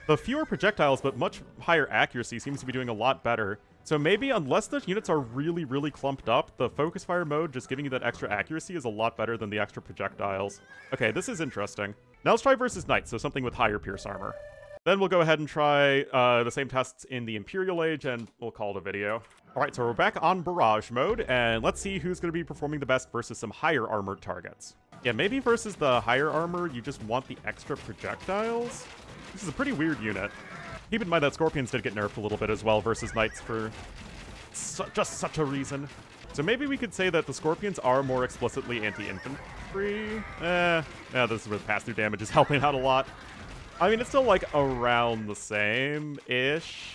the fewer projectiles but much higher accuracy seems to be doing a lot better. So maybe unless the units are really, really clumped up, the focus fire mode just giving you that extra accuracy is a lot better than the extra projectiles. Okay, this is interesting. Now let's try versus Knights, so something with higher pierce armor. Then we'll go ahead and try the same tests in the Imperial Age, and we'll call it a video. Alright, so we're back on Barrage mode, and let's see who's going to be performing the best versus some higher armored targets. Yeah, maybe versus the higher armor, you just want the extra projectiles? This is a pretty weird unit. Keep in mind that Scorpions did get nerfed a little bit as well versus Knights for just such a reason. So maybe we could say that the Scorpions are more explicitly anti-infantry. Yeah, this is where the pass-through damage is helping out a lot. I mean, it's still, like, around the same-ish.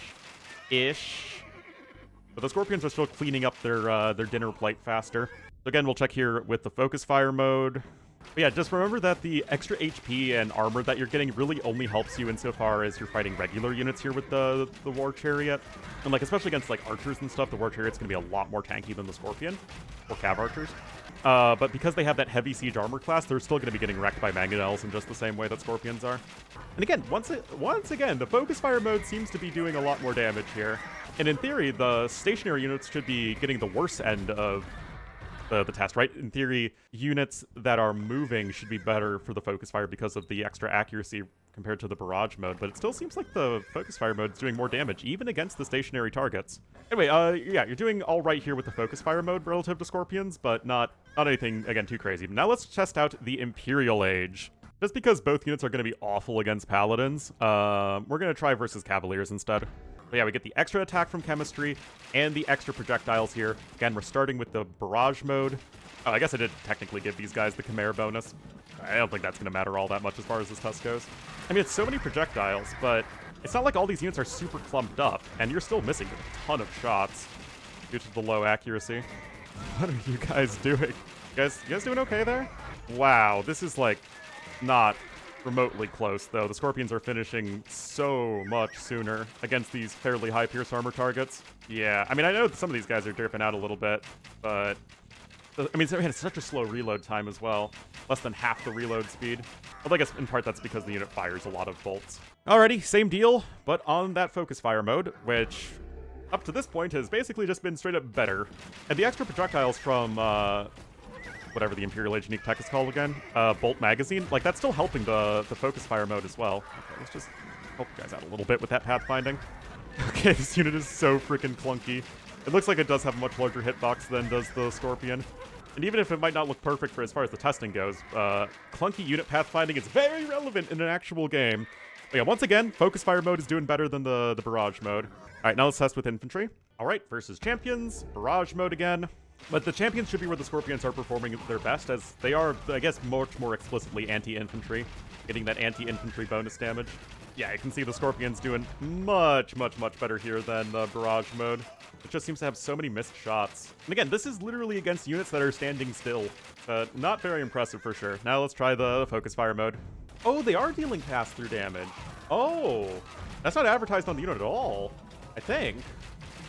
But the Scorpions are still cleaning up their dinner plate faster. So again, we'll check here with the focus fire mode. But yeah, just remember that the extra HP and armor that you're getting really only helps you insofar as you're fighting regular units here with the War Chariot. And, like, especially against, like, archers and stuff, the War Chariot's gonna be a lot more tanky than the Scorpion. Or Cav archers. But because they have that heavy siege armor class, they're still gonna be getting wrecked by mangonels in just the same way that Scorpions are. And again, once again, the focus fire mode seems to be doing a lot more damage here. And in theory, the stationary units should be getting the worst end of the test, right? In theory, units that are moving should be better for the focus fire because of the extra accuracy compared to the barrage mode, but it still seems like the focus fire mode is doing more damage, even against the stationary targets. Anyway, yeah, you're doing all right here with the focus fire mode relative to Scorpions, but not anything, again, too crazy. Now let's test out the Imperial Age. Just because both units are going to be awful against Paladins, we're going to try versus Cavaliers instead. But yeah, we get the extra attack from chemistry and the extra projectiles here. Again, we're starting with the barrage mode. Oh, I guess I did technically give these guys the Chimera bonus. I don't think that's going to matter all that much as far as this test goes. I mean, it's so many projectiles, but it's not like all these units are super clumped up, and you're still missing a ton of shots due to the low accuracy. What are you guys doing? You guys doing okay there? Wow, this is, like, not remotely close, though. The Scorpions are finishing so much sooner against these fairly high pierce armor targets. Yeah, I mean, I know some of these guys are derping out a little bit, but I mean, it's such a slow reload time as well. Less than half the reload speed. Well, I guess in part that's because the unit fires a lot of bolts. Alrighty, same deal, but on that focus fire mode, which up to this point has basically just been straight up better. And the extra projectiles from whatever the Imperial Age unique tech is called again, Bolt Magazine, like, that's still helping the focus fire mode as well. Okay, let's just help you guys out a little bit with that pathfinding. Okay, this unit is so freaking clunky. It looks like it does have a much larger hitbox than does the Scorpion. And even if it might not look perfect for as far as the testing goes, clunky unit pathfinding is very relevant in an actual game. But yeah, once again, focus fire mode is doing better than the barrage mode. Alright, now let's test with infantry. Alright, versus champions, barrage mode again. But the champions should be where the Scorpions are performing their best, as they are, I guess, much more explicitly anti-infantry, getting that anti-infantry bonus damage. Yeah, you can see the Scorpions doing much better here than the barrage mode. It just seems to have so many missed shots. And again, this is literally against units that are standing still. Not very impressive for sure. Now let's try the focus fire mode. Oh, they are dealing pass-through damage. Oh, That's not advertised on the unit at all, I think.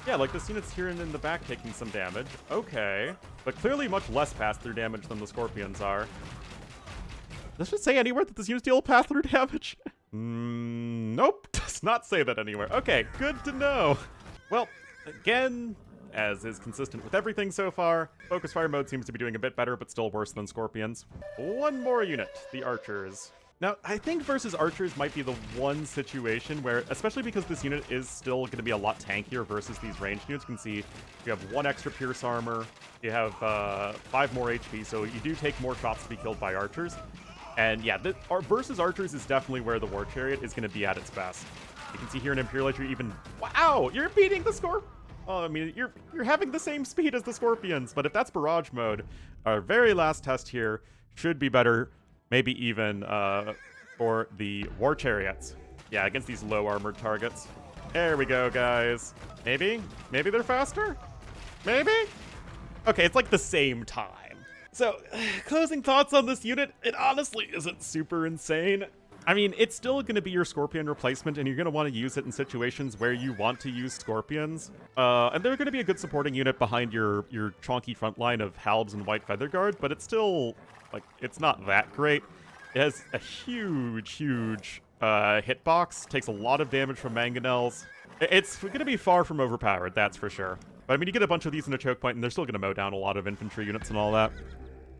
Yeah, like this unit's here and in the back taking some damage. Okay. But clearly much less pass-through damage than the Scorpions are. Does it say anywhere that this units deal pass-through damage? Nope, does not say that anywhere. Okay, good to know. Well, again, as is consistent with everything so far, Focus Fire mode seems to be doing a bit better, but still worse than Scorpions. One more unit, the Archers. Now, I think versus Archers might be the one situation where, especially because this unit is still going to be a lot tankier versus these ranged units, you can see you have 1 extra Pierce Armor, you have 5 more HP, so you do take more shots to be killed by Archers. And yeah, versus Archers is definitely where the War Chariot is going to be at its best. You can see here in Imperial Age, you're even... Wow! You're beating the Scorpion! Oh, I mean, you're having the same speed as the Scorpions, but if that's Barrage mode, our very last test here should be better, maybe even for the War Chariots. Yeah, against these low armored targets. There we go, guys. Maybe? Maybe they're faster? Maybe? Okay, it's like the same time. So, closing thoughts on this unit, it honestly isn't super insane. I mean, it's still going to be your Scorpion replacement, and you're going to want to use it in situations where you want to use Scorpions. And they're going to be a good supporting unit behind your chonky front line of Halbs and White Feather Guard, but it's still, like, it's not that great. It has a huge hitbox, takes a lot of damage from Mangonels. It's going to be far from overpowered, that's for sure. But I mean, you get a bunch of these in a choke point, and they're still going to mow down a lot of infantry units and all that.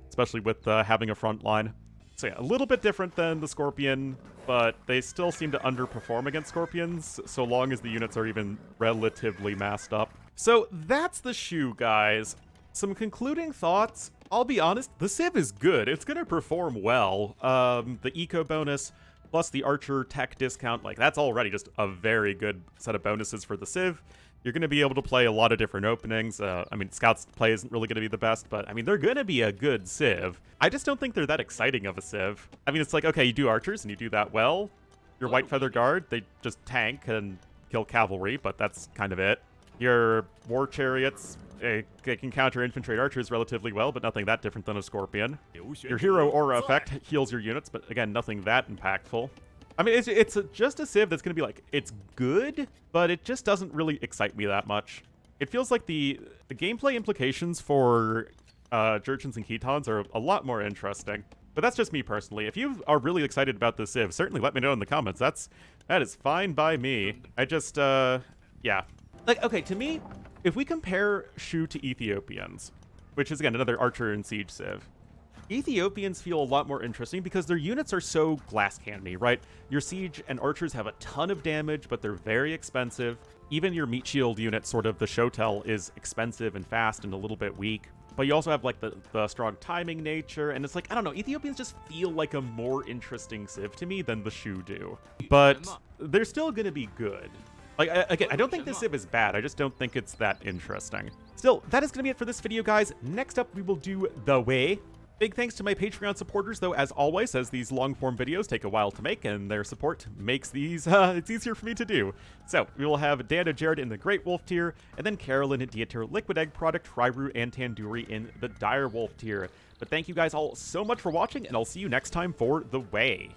Especially with having a front line. So yeah, a little bit different than the Scorpion, but they still seem to underperform against Scorpions, so long as the units are even relatively massed up. So that's the shoe, guys. Some concluding thoughts. I'll be honest, the Civ is good. It's going to perform well. The eco bonus plus the Archer tech discount, like that's already just a very good set of bonuses for the Civ. You're going to be able to play a lot of different openings. I mean, Scout's play isn't really going to be the best, but I mean, they're going to be a good Civ. I just don't think they're that exciting of a Civ. I mean, it's like, okay, you do Archers and you do that well. Your White Feather Guard, they just tank and kill cavalry, but that's kind of it. Your War Chariots, they can counter infantry Archers relatively well, but nothing that different than a Scorpion. Your Hero Aura effect heals your units, but again, nothing that impactful. I mean, it's just a Civ that's going to be like, it's good, but it just doesn't really excite me that much. It feels like the gameplay implications for Jurchens and Ketons are a lot more interesting. But that's just me personally. If you are really excited about the Civ, certainly let me know in the comments. That is fine by me. I just, yeah. Like, okay, to me, if we compare Shu to Ethiopians, which is, again, another Archer and Siege Civ, Ethiopians feel a lot more interesting because their units are so glass cannony, right? Your Siege and Archers have a ton of damage, but they're very expensive. Even your Meat Shield unit, sort of the Shotel, is expensive and fast and a little bit weak. But you also have, like, the strong timing nature, and it's like, I don't know, Ethiopians just feel like a more interesting Civ to me than the Shu do. But they're still gonna be good. Like, again, I don't think this Civ is bad, I just don't think it's that interesting. Still, that is gonna be it for this video, guys. Next up, we will do The Way. Big thanks to my Patreon supporters, though, as always, as these long-form videos take a while to make, and their support makes these, it's easier for me to do. So, we will have Dana Jared in the Great Wolf tier, and then Carolyn and Dieter Liquid Egg Product, Rairu, and Tanduri in the Dire Wolf tier. But thank you guys all so much for watching, and I'll see you next time for The Way.